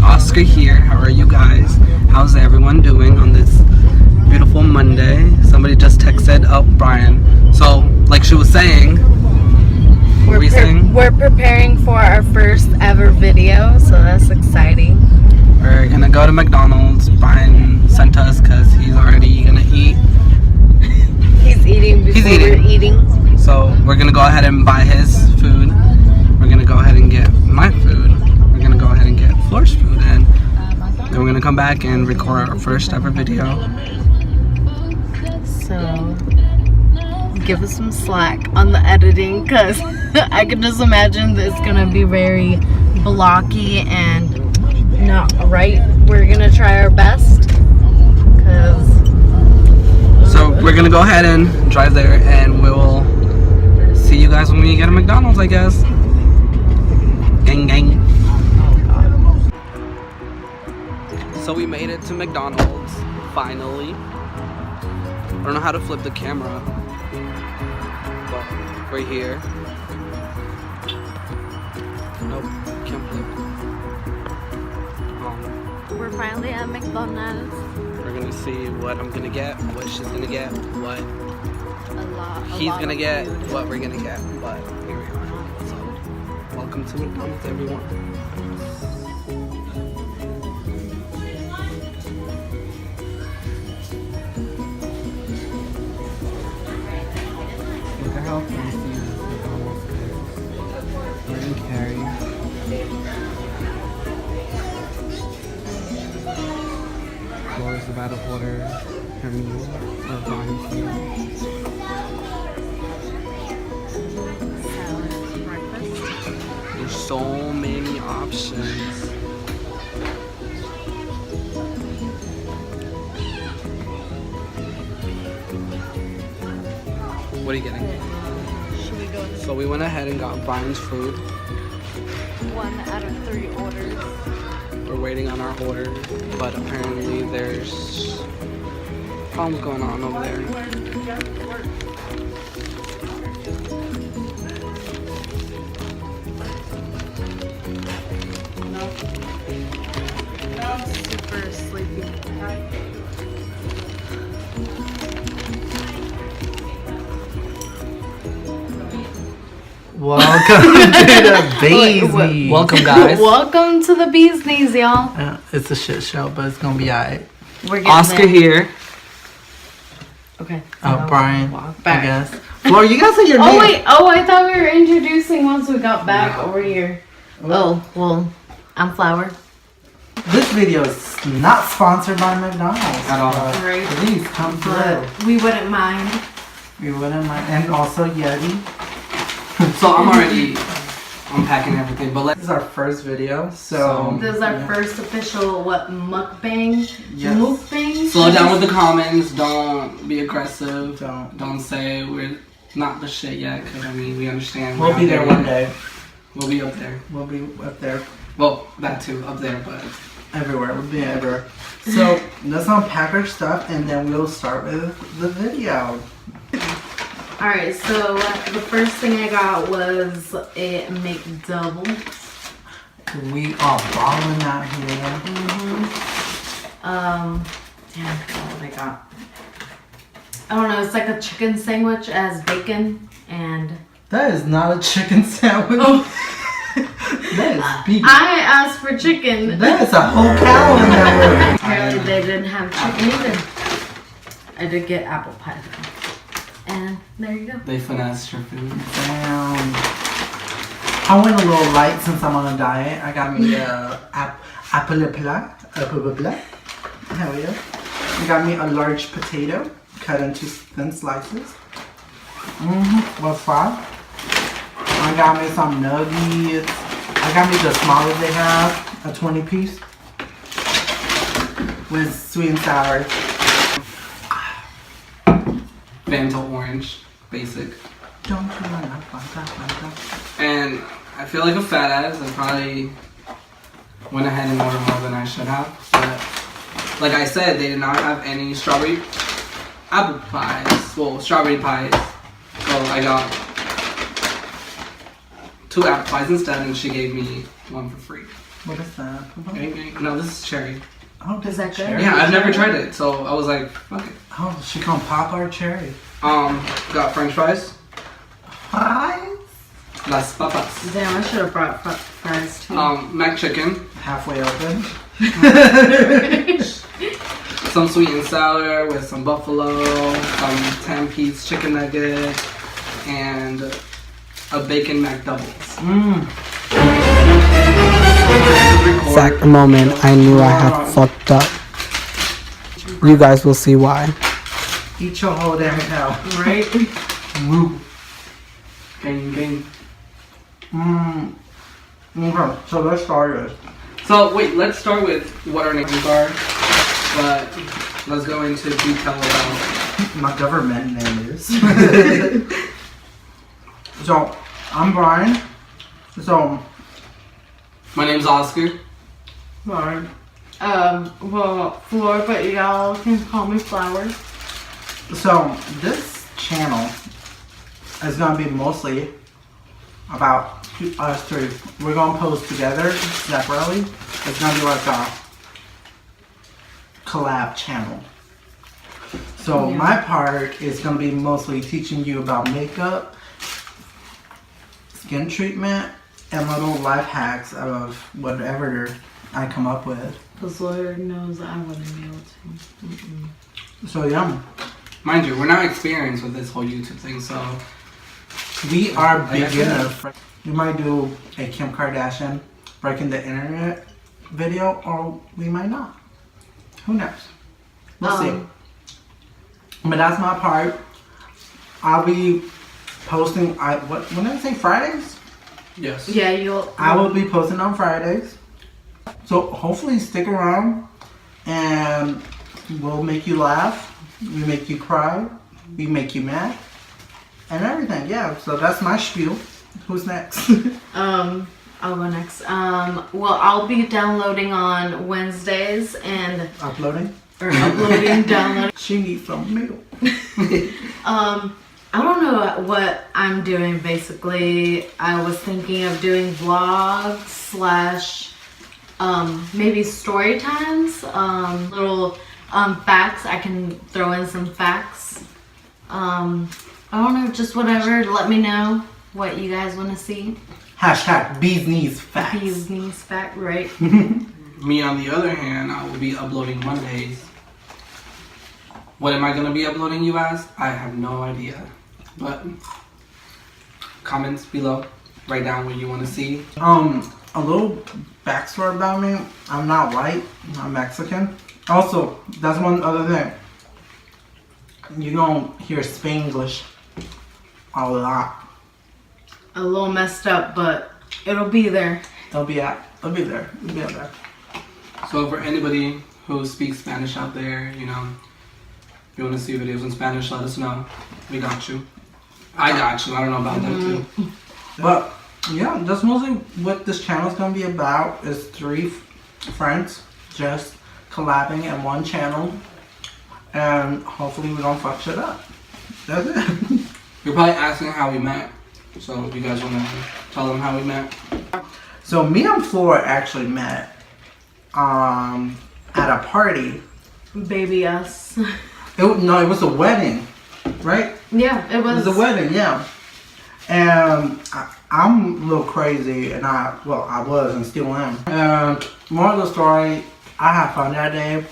Oscar here. How are you guys? How's everyone doing on this beautiful Monday? Somebody just texted, oh, Brian. So, like she was saying, we're preparing for our first ever video, so that's exciting. We're gonna go to McDonald's. Brian sent us because he's already gonna eat. He's eating before we're eating. So we're gonna go ahead and buy his food. We're gonna go ahead and get my food. We're gonna go ahead and get Floor's food, and then we're gonna come back and record our first ever video. So give us some slack on the editing, because I can just imagine that it's gonna be very blocky and not right. We're gonna try our best, because so we're gonna go ahead and drive there, and we'll see you guys when we get a McDonald's, I guess. Gang gang. So we made it to McDonald's finally. I don't know how to flip the camera, but we're here. Nope, can't flip. we're finally at McDonald's. We're gonna see what I'm gonna get, what she's gonna get, what he's gonna get, what we're gonna get. But here we are. So, welcome to McDonald's, everyone. Look at how fancy McDonald's is. We're in Cary. Laura's about to order her meal or Brian's meal. Salad, breakfast. There's so many options. What are you getting? Should we go So we went ahead and got Brian's food. 1 out of 3 orders? We're waiting on our order, but apparently there's problems going on over there. Super sleepy. Welcome to the Beezneez. Welcome, guys. Welcome to the Beezneez, y'all. It's a shit show, but it's gonna be alright. We're getting Oscar there. here. Okay. Brian, Walk I back. guess. Floor, you gotta say your name. Oh wait. Oh, I thought we were introducing once we got back over here. Oh well, I'm Flower. This video is not sponsored by McDonald's At all. Right. Please come through. But we wouldn't mind. We wouldn't mind. And also Yeti. So I'm already unpacking everything, but This is our first video, so This is our first official mukbang. Yes. Mukbang. slow down with the comments. Don't be aggressive. Don't. Don't say we're not the shit yet, because I mean we understand. We'll we're be out there one day. We'll be up there. We'll be up there. Well, that too, up there, but Everywhere. We'll be everywhere. So let's unpack our stuff and then we'll start with the video. Alright, so the first thing I got was a McDouble. We are balling out here. Damn, I forgot what I got. I don't know, it's like a chicken sandwich as bacon and... That is not a chicken sandwich. Oh. That is beef. I asked for chicken. That is a whole cow in there. Apparently they didn't have chicken either. I did get apple pie though. And there you go. they finessed your food. Damn. I went a little light since I'm on a diet. I got me apple plat. Hell yeah. I got me a large potato cut into thin slices. What's fine? I got me some nuggets. I got me the smallest they have, a 20 piece with sweet and sour. Fanta orange, basic. Don't you run up like that. And I feel like a fat ass. I probably went ahead and ordered more than I should have. But like I said, they did not have any strawberry apple pies. Well, strawberry pies. So I got 2 apple pies instead, and she gave me 1 for free. What is that? No, this is cherry. Oh, Is that good? cherry? Yeah, I've never tried it, so I was like, fuck it. Oh, she gonna pop our cherry. Got French fries. Fries? Las papas. Damn, I should have brought fries too. Mac chicken. Halfway open. Some sweet and sour with some buffalo, some 10-piece chicken nugget, and a bacon mac doubles. Exact moment I knew I had fucked up. You guys will see why. Eat your whole damn cow. Right? Gang, gang. Okay, so let's start this. So wait, let's start with what our names are, but let's go into detail about My government name is. So, I'm Brian. So, my name's Oscar. Sorry. Well, Floor, but y'all can call me Flower. So this channel is gonna be mostly about us three. We're gonna post together separately. It's gonna be like a collab channel. So Yeah. my part is gonna be mostly teaching you about makeup, skin treatment, and little life hacks of whatever I come up with. Because Lawyer knows I wouldn't be able to. So yeah, Mind you, we're not experienced with this whole YouTube thing, so we are I guess beginners. We might do a Kim Kardashian breaking the internet video, or we might not. Who knows? We'll see. But that's my part. I'll be posting. When did I say Fridays? yes. Yeah, you'll. I will be posting on Fridays. So hopefully stick around, and we'll make you laugh. We make you cry. We make you mad, and everything. Yeah. So that's my spiel. Who's next? I'll go next. Well, I'll be downloading on Wednesdays and Uploading. or uploading, downloading. She needs some milk. I don't know what I'm doing. Basically, I was thinking of doing vlogs slash maybe story times. Little facts. I can throw in some facts. I don't know, just whatever. Let me know what you guys want to see. Hashtag Beezneez facts. Beezneez fact, right? Me, on the other hand, I will be uploading Mondays. What am I going to be uploading, you ask? I have no idea. But comments below. Write down what you want to see. A little backstory about me. I'm not white. I'm Mexican. Also, that's one other thing. You don't hear Spanglish a lot. A little messed up, but it'll be there. It'll be there. It'll be out there. So for anybody who speaks Spanish out there, you know, if you want to see videos in Spanish, let us know. We got you. I got you. I don't know about them too. But yeah, that's mostly what this channel is gonna be about. Is three friends just collabing in one channel, and hopefully we don't fuck shit up. That's it. You're probably asking how we met. So if you guys want to tell them how we met. So me and Flora actually met at a party. Baby us. It was a wedding, right? Yeah, it It was. was a wedding, yeah. And I'm a little crazy, and I was and still am. And more of the story, I had fun that day.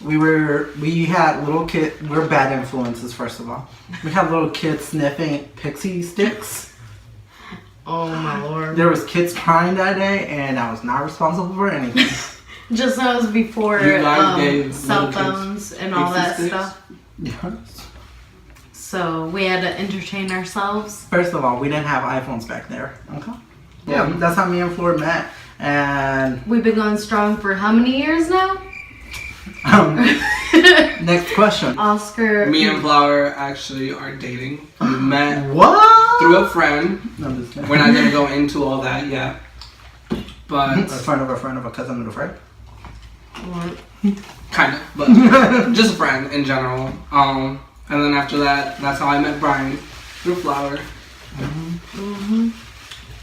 We had little kids. We're bad influences, first of all. We had little kids sniffing pixie sticks. Oh my lord. There was kids crying that day, and I was not responsible for anything. Just that was before You guys gave cell little kids phones and all pixie that sticks? stuff. Yes. So we had to entertain ourselves. First of all, we didn't have iPhones back there. Okay. Yeah, that's how me and Flora met. And We've been going strong for how many years now? next question. Oscar. Me and Flower actually are dating. We met What? through a friend. No, I'm just kidding. We're not gonna go into all that yet. A But friend of a friend of a cousin of a friend. What? kind of, but just a friend in general. And then after that, that's how I met Brian through Flower.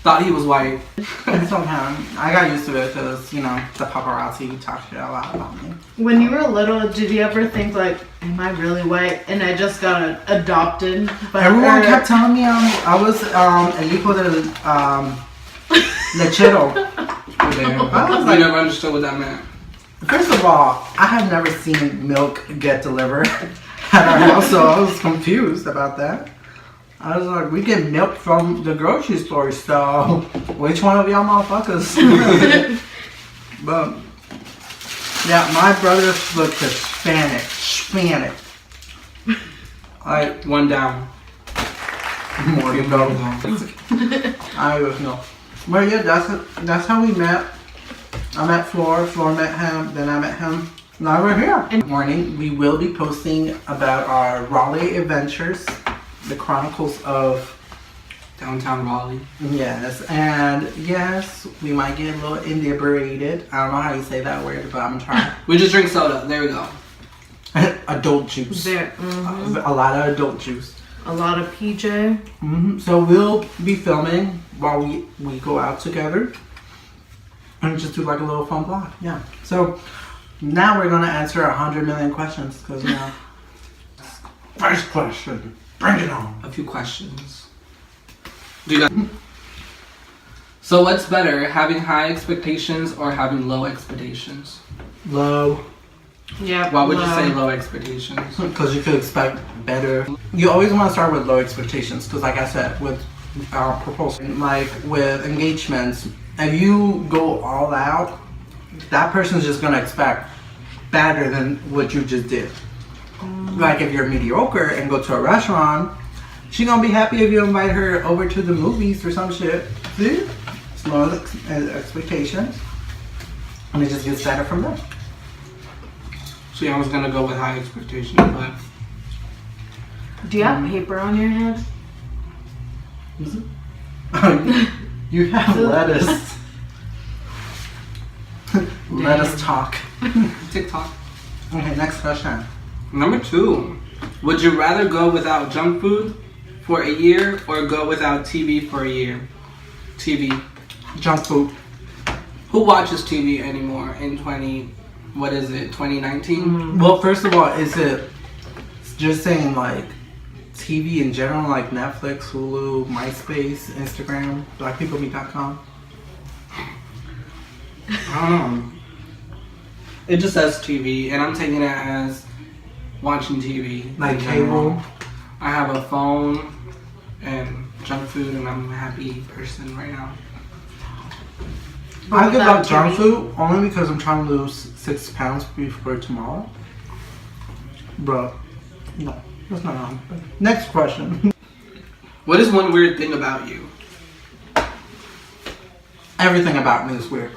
Thought he was white. It's okay. I got used to it because, you know, the paparazzi talk shit a lot about me. When you were little, did you ever think like, am I really white? And I just got adopted by Everyone her? kept telling me I was el hijo del lechero. I was I like, never understood what that meant. first of all, I have never seen milk get delivered at our house, so I was confused about that. I was like, we get milk from the grocery store, so which one of y'all motherfuckers? But yeah, my brothers look Hispanic. Like One down. more to go. I don't know. But yeah, that's how we met. I met Floor met him, then I met him. Now we're here. In the morning, we will be posting about our Raleigh adventures, the chronicles of Downtown Raleigh. yes, and yes, we might get a little inebriated. I don't know how you say that word, but I'm trying. We just drink soda. There we go. Adult juice. There, A lot of adult juice. a lot of PJ. So we'll be filming while we go out together and just do like a little fun vlog. Yeah. So now we're gonna answer 100 million questions because you know. First question, bring it on. A few questions. Do you guys? So what's better, having high expectations or having low expectations? Low, Yeah. Why would you say low expectations? because you could expect better. You always want to start with low expectations because, like I said, with our proposal, like with engagements, if you go all out, that person's just gonna expect better than what you just did. Like if you're mediocre and go to a restaurant, she gonna be happy if you invite her over to the movies or some shit. See? It's low expectations, and it just gets better from there. See, I was gonna go with high expectations, but Do you have paper on your head? You have lettuce. Let us talk. TikTok. Okay, next question. Number 2, would you rather go without junk food for a year or go without TV for a year? TV. Junk food. Who watches TV anymore in 2019? Well, first of all, is it just saying like TV in general, like Netflix, Hulu, MySpace, Instagram, blackpeoplemeet.com? I don't know. It just says TV, and I'm taking it as watching TV. Like in general. cable? I have a phone and junk food, and I'm a happy person right now. I give Without up junk TV? food only because I'm trying to lose 6 pounds before tomorrow. Bro, no, that's not wrong. Next question. What is one weird thing about you? Everything about me is weird.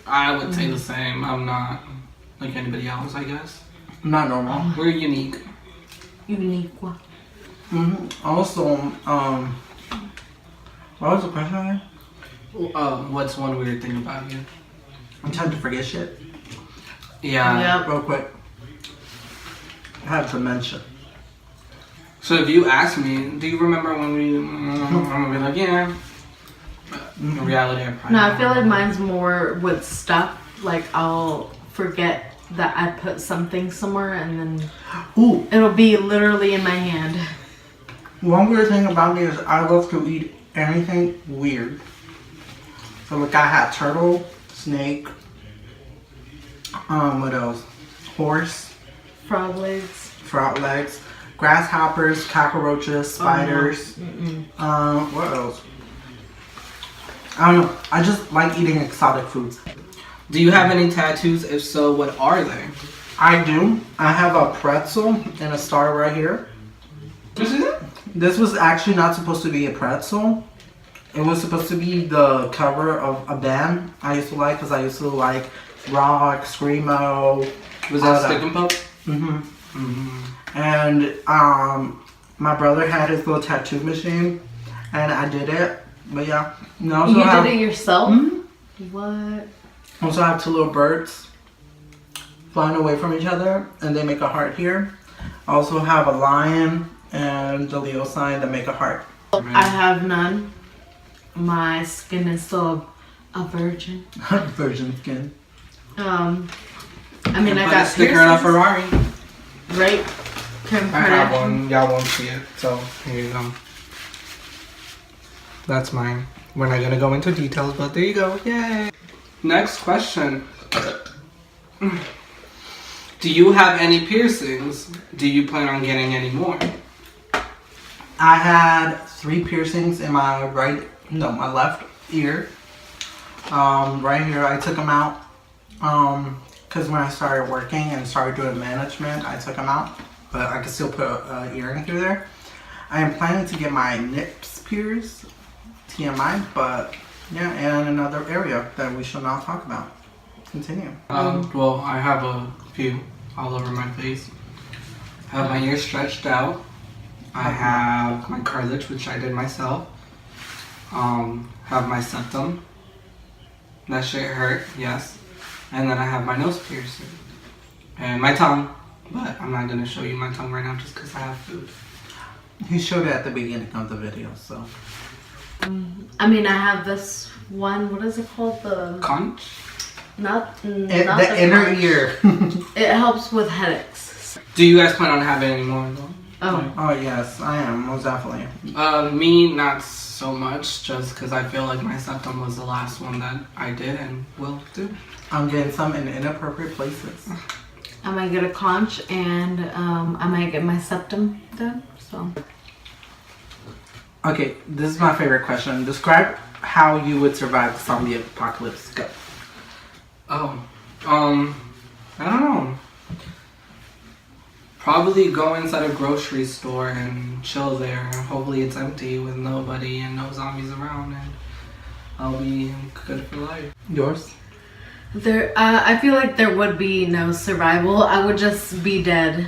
I would say the same. I'm not like anybody else, I guess. I'm not normal. We're unique. Unique. Also, what was the question again? What's one weird thing about you? I'm trying to forget shit. Yeah. Yep. Real quick. I have dementia. So if you ask me, do you remember when we? I'm gonna be like, yeah. But in reality, I probably No, I don't feel like remember. mine's more with stuff. Like I'll forget that I put something somewhere and then Ooh, it'll be literally in my hand. one weird thing about me is I love to eat anything weird. So like I had turtle, snake, what else? Horse, Frog legs. frog legs, grasshoppers, cockroaches, spiders. What else? I don't know. I just like eating exotic foods. Do you have any tattoos? If so, what are they? I do. I have a pretzel and a star right here. This is it? This was actually not supposed to be a pretzel. It was supposed to be the cover of a band I used to like because I used to like rock, screamo. Was all that stick and poke? And my brother had his little tattoo machine, and I did it. But yeah, and I also You have, did it yourself? What? also have 2 little birds flying away from each other, and they make a heart here. I also have a lion and the Leo sign that make a heart. I have none. my skin is still a virgin. Virgin skin. I mean, I Put got a sticker on a Ferrari. Right? I have one. Y'all won't see it, so here you go. That's mine. We're not gonna go into details, but there you go. Yay! Next question. Do you have any piercings? Do you plan on getting any more? I had 3 piercings in my my left ear. Right here, I took them out. Because when I started working and started doing management, I took them out. But I can still put an earring through there. I am planning to get my nips pierced, TMI, but yeah, and another area that we shall not talk about. Continue. Well, I have a few all over my face. I have my ears stretched out. I have my cartilage, which I did myself. Have my septum. That shit hurt, yes. And then I have my nose piercing. And my tongue. But I'm not going to show you my tongue right now just because I have food. He showed it at the beginning of the video, so. I mean, I have this one, what is it called? The Conch? not The inner conch. ear. It helps with headaches. Do you guys plan on having any more though? Oh. Oh yes, I am, most definitely. Me, not so much, just because I feel like my septum was the last one that I did and will do. I'm getting some in inappropriate places. I might get a conch and I might get my septum done. So. Okay, this is my favorite question. Describe how you would survive the zombie apocalypse. Go. Oh, I don't know. Probably go inside a grocery store and chill there. Hopefully it's empty with nobody and no zombies around, and I'll be good for life. Yours? There, I feel like there would be no survival. I would just be dead.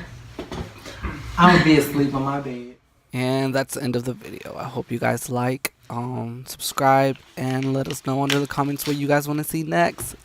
I would be asleep on my bed. And that's the end of the video. I hope you guys like, subscribe, and let us know under the comments what you guys want to see next.